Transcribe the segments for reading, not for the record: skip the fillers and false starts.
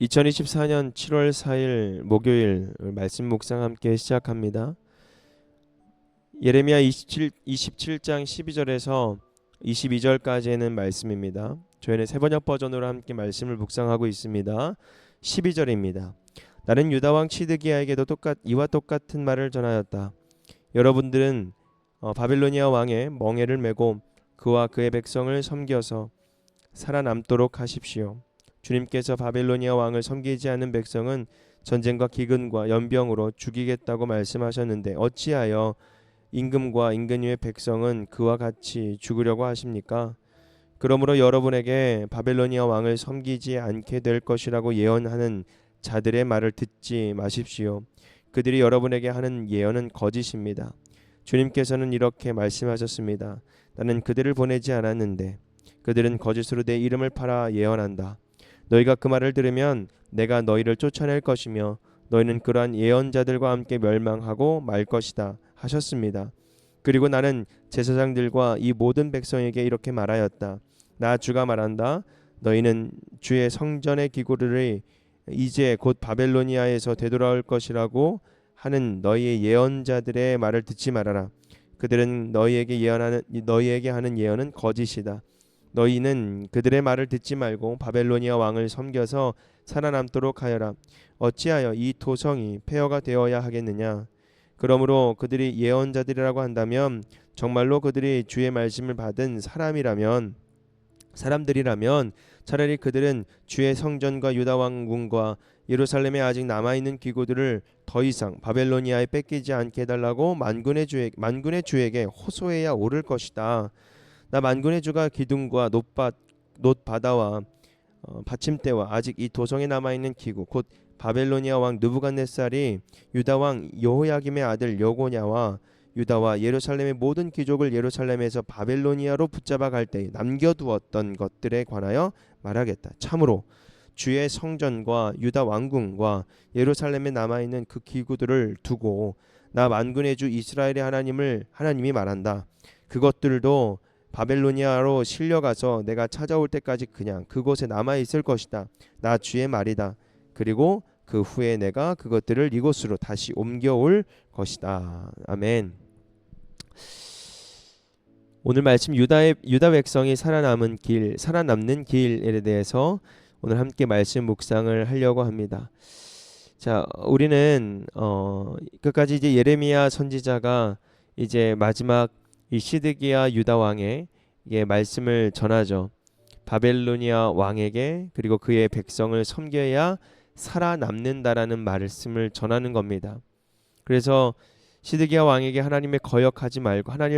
2024년 7월 4일 목요일 말씀 묵상 함께 시작합니다. 예레미야 27장 12절에서 22절까지는 말씀입니다. 저희는 세번역 버전으로 함께 말씀을 묵상하고 있습니다. 12절입니다. 나는 유다 왕 시드기야에게도 이와 똑같은 말을 전하였다. 여러분들은 바빌로니아 왕의 멍에를 메고 그와 그의 백성을 섬겨서 살아남도록 하십시오. 주님께서 바빌로니아 왕을 섬기지 않는 백성은 전쟁과 기근과 연병으로 죽이겠다고 말씀하셨는데 어찌하여 임금과 임금님의 백성은 그와 같이 죽으려고 하십니까? 그러므로 여러분에게 바빌로니아 왕을 섬기지 않게 될 것이라고 예언하는 자들의 말을 듣지 마십시오. 그들이 여러분에게 하는 예언은 거짓입니다. 주님께서는 이렇게 말씀하셨습니다. 나는 그들을 보내지 않았는데 그들은 거짓으로 내 이름을 팔아 예언한다. 너희가 그 말을 들으면 내가 너희를 쫓아낼 것이며 너희는 그러한 예언자들과 함께 멸망하고 말 것이다 하셨습니다. 그리고 나는 제사장들과 이 모든 백성에게 이렇게 말하였다. 나 주가 말한다. 너희는 주의 성전의 기구들이 이제 곧 바벨로니아에서 되돌아올 것이라고 하는 너희의 예언자들의 말을 듣지 말아라. 그들은 너희에게 하는 예언은 거짓이다. 너희는 그들의 말을 듣지 말고 바벨로니아 왕을 섬겨서 살아남도록 하여라. 어찌하여 이 도성이 폐허가 되어야 하겠느냐? 그러므로 그들이 예언자들이라고 한다면 정말로 그들이 주의 말씀을 받은 사람들이라면 차라리 그들은 주의 성전과 유다 왕궁과 예루살렘에 아직 남아있는 기구들을 더 이상 바벨로니아에 뺏기지 않게 해달라고 만군의 주에게 호소해야 옳을 것이다. 나 만군의 주가 기둥과 놋바다와 받침대와 아직 이 도성에 남아있는 기구 곧 바벨로니아 왕 느부갓네살이 유다 왕 여호야김의 아들 여고냐와 유다와 예루살렘의 모든 귀족을 예루살렘에서 바벨로니아로 붙잡아 갈 때 남겨두었던 것들에 관하여 말하겠다. 참으로 주의 성전과 유다 왕궁과 예루살렘에 남아있는 그 기구들을 두고 나 만군의 주 이스라엘의 하나님이 말한다. 그것들도 바벨로니아로 실려가서 내가 찾아올 때까지 그냥 그곳에 남아 있을 것이다. 나 주의 말이다. 그리고 그 후에 내가 그것들을 이곳으로 다시 옮겨올 것이다. 아멘. 오늘 말씀 유다 백성이 살아남는 길에 대해서 오늘 함께 말씀 묵상을 하려고 합니다. 자, 우리는 끝까지 이제 예레미야 선지자가 이제 마지막 이 시드기야 유다 왕의 말씀을 전하죠. 바벨로니아 왕에게 그리고 그의 백성을 섬겨야 살아남는다라는 말씀을 전하는 겁니다. 그래서 시드기야 왕에게 하나님의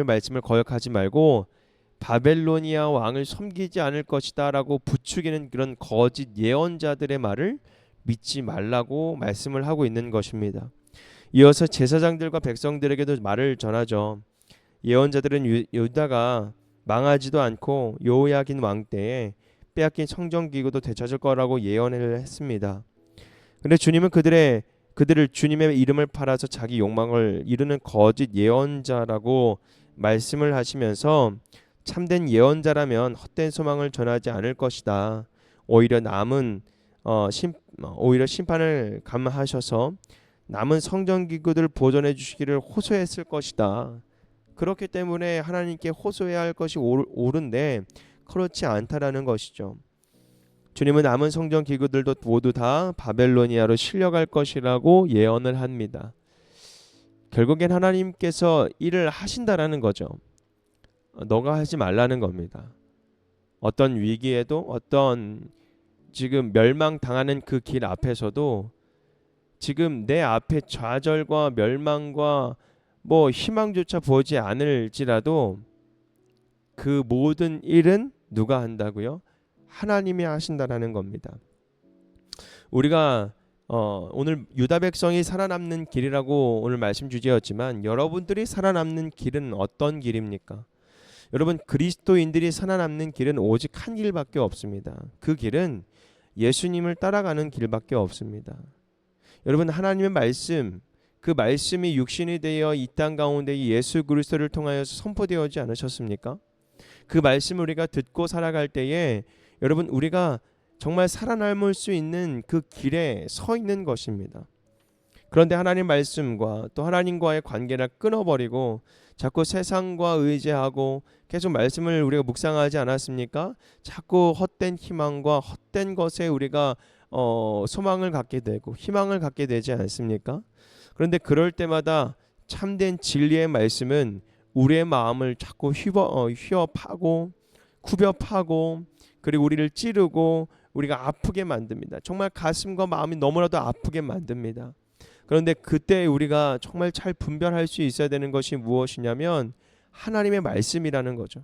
말씀을 거역하지 말고 바벨로니아 왕을 섬기지 않을 것이다라고 부추기는 그런 거짓 예언자들의 말을 믿지 말라고 말씀을 하고 있는 것입니다. 이어서 제사장들과 백성들에게도 말을 전하죠. 예언자들은 유다가 망하지도 않고 여호야긴 왕 때에 빼앗긴 성전 기구도 되찾을 거라고 예언을 했습니다. 그런데 주님은 그들을 주님의 이름을 팔아서 자기 욕망을 이루는 거짓 예언자라고 말씀을 하시면서 참된 예언자라면 헛된 소망을 전하지 않을 것이다. 오히려 오히려 심판을 감하셔서 남은 성전 기구들 보존해 주시기를 호소했을 것이다. 그렇기 때문에 하나님께 호소해야 할 것이 옳은데 그렇지 않다라는 것이죠. 주님은 남은 성전 기구들도 모두 다 바벨로니아로 실려갈 것이라고 예언을 합니다. 결국엔 하나님께서 일을 하신다라는 거죠. 너가 하지 말라는 겁니다. 어떤 위기에도 어떤 지금 멸망당하는 그 길 앞에서도 지금 내 앞에 좌절과 멸망과 희망조차 보지 않을지라도 그 모든 일은 누가 한다고요? 하나님이 하신다라는 겁니다. 우리가 오늘 유다 백성이 살아남는 길이라고 오늘 말씀 주제였지만 여러분들이 살아남는 길은 어떤 길입니까? 여러분, 그리스도인들이 살아남는 길은 오직 한 길밖에 없습니다. 그 길은 예수님을 따라가는 길밖에 없습니다. 여러분, 하나님의 말씀, 그 말씀이 육신이 되어 이 땅 가운데 예수 그리스도를 통하여서 선포되어지 않으셨습니까? 그 말씀을 우리가 듣고 살아갈 때에 여러분, 우리가 정말 살아남을 수 있는 그 길에 서 있는 것입니다. 그런데 하나님 말씀과 또 하나님과의 관계를 끊어버리고 자꾸 세상과 의지하고 계속 말씀을 우리가 묵상하지 않았습니까? 자꾸 헛된 희망과 헛된 것에 우리가 소망을 갖게 되고 희망을 갖게 되지 않습니까? 그런데 그럴 때마다 참된 진리의 말씀은 우리의 마음을 자꾸 휘어 파고 쿠벼 파고 그리고 우리를 찌르고 우리가 아프게 만듭니다. 정말 가슴과 마음이 너무나도 아프게 만듭니다. 그런데 그때 우리가 정말 잘 분별할 수 있어야 되는 것이 무엇이냐면 하나님의 말씀이라는 거죠.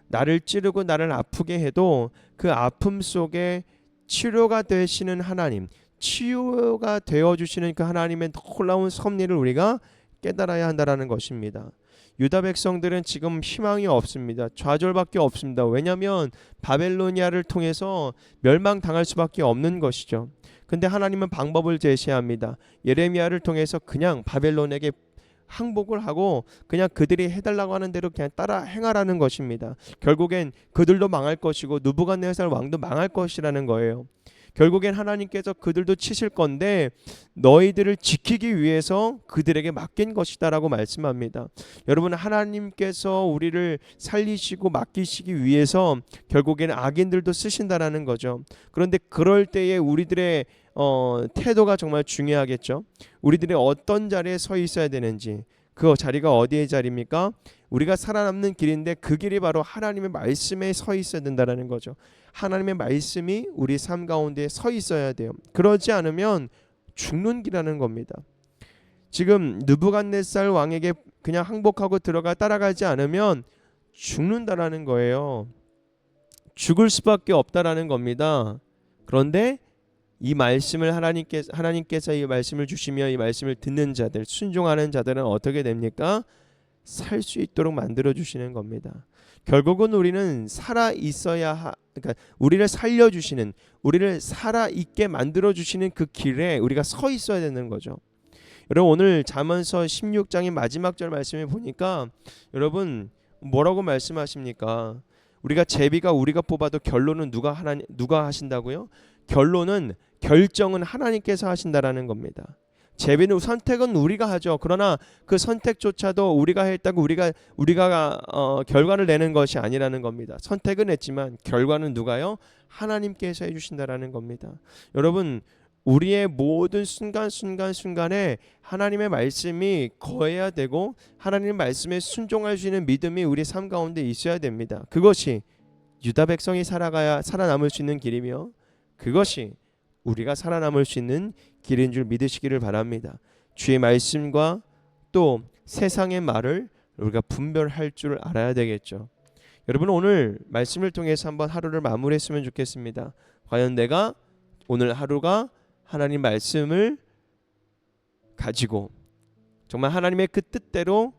나를 찌르고 나를 아프게 해도 그 아픔 속에 치료가 되시는 하나님, 치유가 되어주시는 그 하나님의 놀라운 섭리를 우리가 깨달아야 한다는 것입니다. 유다 백성들은 지금 희망이 없습니다. 좌절밖에 없습니다. 왜냐하면 바벨로니아를 통해서 멸망당할 수밖에 없는 것이죠. 근데 하나님은 방법을 제시합니다. 예레미야를 통해서 그냥 바벨론에게 항복을 하고 그냥 그들이 해달라고 하는 대로 그냥 따라 행하라는 것입니다. 결국엔 그들도 망할 것이고 느부갓네살 왕도 망할 것이라는 거예요. 결국엔 하나님께서 그들도 치실 건데 너희들을 지키기 위해서 그들에게 맡긴 것이다 라고 말씀합니다. 여러분, 하나님께서 우리를 살리시고 맡기시기 위해서 결국에는 악인들도 쓰신다라는 거죠. 그런데 그럴 때에 우리들의 태도가 정말 중요하겠죠. 우리들이 어떤 자리에 서 있어야 되는지, 그 자리가 어디의 자리입니까? 우리가 살아남는 길인데 그 길이 바로 하나님의 말씀에 서 있어야 된다는 거죠. 하나님의 말씀이 우리 삶 가운데 서 있어야 돼요. 그러지 않으면 죽는 길이라는 겁니다. 지금 느부갓네살 왕에게 그냥 항복하고 따라가지 않으면 죽는다라는 거예요. 죽을 수밖에 없다라는 겁니다. 그런데 이 말씀을 하나님께서 이 말씀을 주시며 이 말씀을 듣는 자들, 순종하는 자들은 어떻게 됩니까? 살 수 있도록 만들어 주시는 겁니다. 결국은 우리는 살아 있어야 그러니까 우리를 살려 주시는, 우리를 살아 있게 만들어 주시는 그 길에 우리가 서 있어야 되는 거죠. 여러분, 오늘 잠언서 16장의 마지막 절 말씀을 보니까 여러분 뭐라고 말씀하십니까? 우리가 제비가 우리가 뽑아도 결론은 누가 하신다고요? 결정은 하나님께서 하신다라는 겁니다. 제비는 선택은 우리가 하죠. 그러나 그 선택조차도 우리가 했다고 우리가 결과를 내는 것이 아니라는 겁니다. 선택은 했지만 결과는 누가요? 하나님께서 해주신다라는 겁니다. 여러분, 우리의 모든 순간순간에 하나님의 말씀이 거해야 되고 하나님의 말씀에 순종할 수 있는 믿음이 우리 삶 가운데 있어야 됩니다. 그것이 유다 백성이 살아남을 수 있는 길이며 그것이 우리가 살아남을 수 있는 길인 줄 믿으시기를 바랍니다. 주의 말씀과 또 세상의 말을 우리가 분별할 줄 알아야 되겠죠. 여러분, 오늘 말씀을 통해서 한번 하루를 마무리했으면 좋겠습니다. 과연 내가 오늘 하루가 하나님 말씀을 가지고 정말 하나님의 그 뜻대로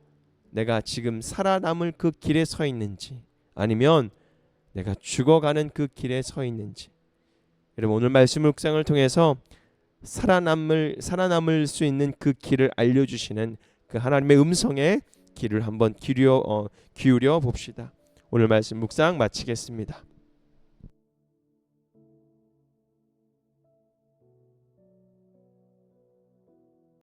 내가 지금 살아남을 그 길에 서 있는지, 아니면 내가 죽어가는 그 길에 서 있는지. 여러분, 오늘 말씀 묵상을 통해서 살아남을 수 있는 그 길을 알려주시는 그 하나님의 음성에 귀를 한번 기울여 봅시다. 오늘 말씀 묵상 마치겠습니다.